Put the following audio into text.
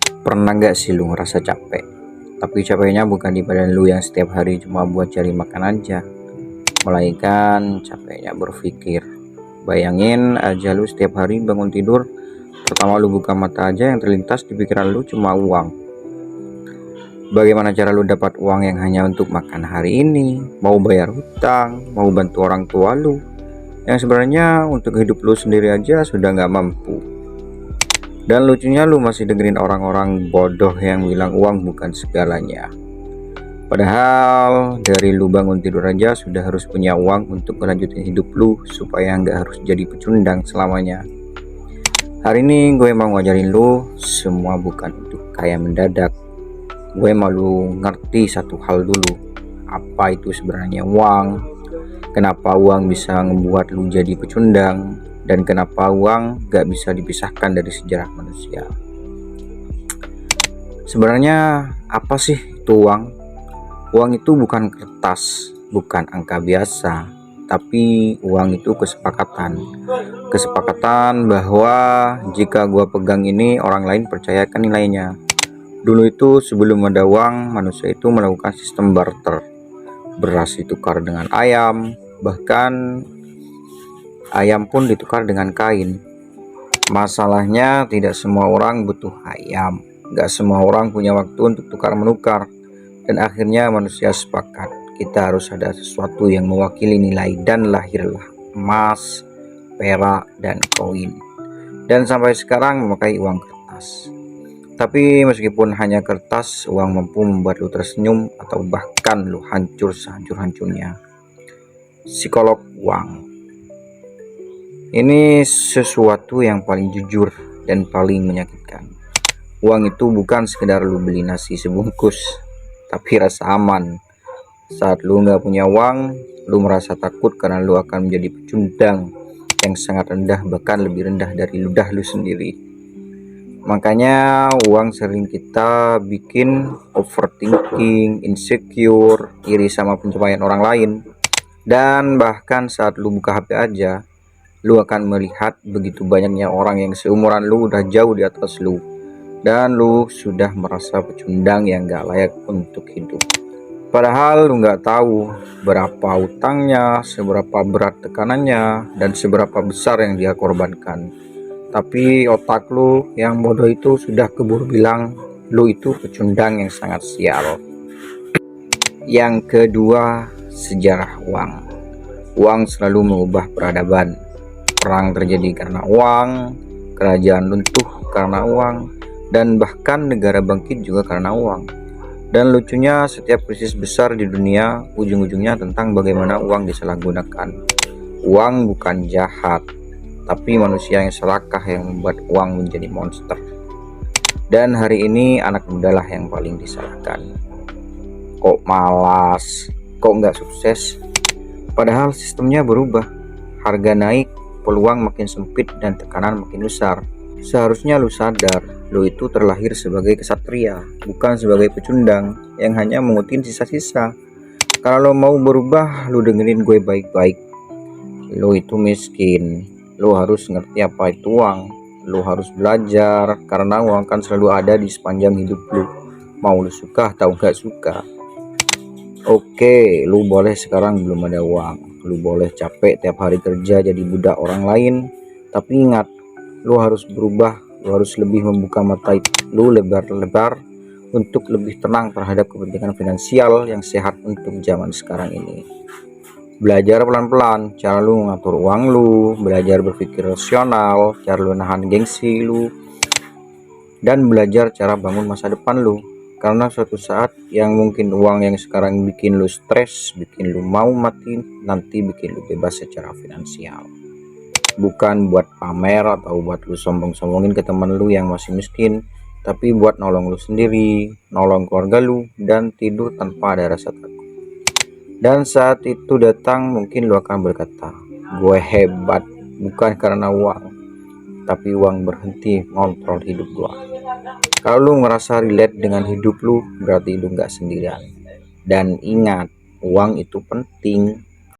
Pernah gak sih lu ngerasa capek? Tapi capeknya bukan di badan lu yang setiap hari cuma buat cari makan aja, melainkan capeknya berpikir. Bayangin aja lu setiap hari bangun tidur, pertama lu buka mata aja yang terlintas di pikiran lu cuma uang. Bagaimana cara lu dapat uang yang hanya untuk makan hari ini, mau bayar hutang, mau bantu orang tua lu, yang sebenarnya untuk hidup lu sendiri aja sudah gak mampu. Dan lucunya lu masih dengerin orang-orang bodoh yang bilang uang bukan segalanya. Padahal dari lu bangun tidur aja sudah harus punya uang untuk melanjutkan hidup lu supaya nggak harus jadi pecundang selamanya. Hari ini gue mau ngajarin lu semua bukan untuk kaya mendadak. Gue mau lu ngerti satu hal dulu. Apa itu sebenarnya uang? Kenapa uang bisa ngebuat lu jadi pecundang? Dan kenapa uang gak bisa dipisahkan dari sejarah manusia? Sebenarnya apa sih itu uang? Uang itu bukan kertas, bukan angka biasa, tapi uang itu kesepakatan. Kesepakatan bahwa jika gua pegang ini, orang lain percayakan nilainya. Dulu itu sebelum ada uang, manusia itu melakukan sistem barter. Beras ditukar dengan ayam, bahkan ayam pun ditukar dengan kain. Masalahnya tidak semua orang butuh ayam. Gak semua orang punya waktu untuk tukar-menukar. Dan akhirnya manusia sepakat. Kita harus ada sesuatu yang mewakili nilai dan lahirlah emas, perak, dan koin. Dan sampai sekarang memakai uang kertas. Tapi meskipun hanya kertas, uang mampu membuat lu tersenyum atau bahkan lu hancur sehancur-hancurnya. Psikolog uang. Ini sesuatu yang paling jujur dan paling menyakitkan. Uang itu bukan sekedar lu beli nasi sebungkus, tapi rasa aman. Saat lu nggak punya uang, lu merasa takut karena lu akan menjadi pecundang yang sangat rendah, bahkan lebih rendah dari ludah lu sendiri. Makanya uang sering kita bikin overthinking, insecure, iri sama pencapaian orang lain. Dan bahkan saat lu buka HP aja, lu akan melihat begitu banyaknya orang yang seumuran lu udah jauh di atas lu, dan lu sudah merasa pecundang yang gak layak untuk hidup. Padahal lu gak tahu berapa utangnya, seberapa berat tekanannya, dan seberapa besar yang dia korbankan. Tapi otak lu yang bodoh itu sudah keburu bilang lu itu pecundang yang sangat sial. Yang kedua, sejarah uang. Uang selalu mengubah peradaban. Perang terjadi karena uang, kerajaan runtuh karena uang, dan bahkan negara bangkit juga karena uang. Dan lucunya setiap krisis besar di dunia ujung-ujungnya tentang bagaimana uang disalahgunakan. Uang bukan jahat, tapi manusia yang serakah yang membuat uang menjadi monster. Dan hari ini anak muda lah yang paling disalahkan. Kok malas, kok nggak sukses? Padahal sistemnya berubah, harga naik, peluang makin sempit dan tekanan makin besar. Seharusnya lu sadar, lu itu terlahir sebagai kesatria, bukan sebagai pecundang yang hanya mengutin sisa-sisa. Kalau lo mau berubah, lu dengerin gue baik-baik. Lu itu miskin, lu harus ngerti apa itu uang. Lu harus belajar, karena uang kan selalu ada di sepanjang hidup lu. Mau lu suka atau gak suka. Oke, lu boleh sekarang belum ada uang. Lu boleh capek tiap hari kerja jadi budak orang lain. Tapi ingat, lu harus berubah. Lu harus lebih membuka mata lu lebar-lebar untuk lebih tenang terhadap kepentingan finansial yang sehat untuk zaman sekarang ini. Belajar pelan-pelan cara lu mengatur uang lu, belajar berpikir rasional, cara lu nahan gengsi lu, dan belajar cara bangun masa depan lu. Karena suatu saat yang mungkin uang yang sekarang bikin lu stres, bikin lu mau mati, nanti bikin lu bebas secara finansial. Bukan buat pamer atau buat lu sombong-sombongin ke teman lu yang masih miskin, tapi buat nolong lu sendiri, nolong keluarga lu, dan tidur tanpa ada rasa takut. Dan saat itu datang mungkin lu akan berkata, gue hebat, bukan karena uang, tapi uang berhenti ngontrol hidup gue. Kalau lu ngerasa relate dengan hidup lu, berarti lu gak sendirian. Dan ingat, uang itu penting,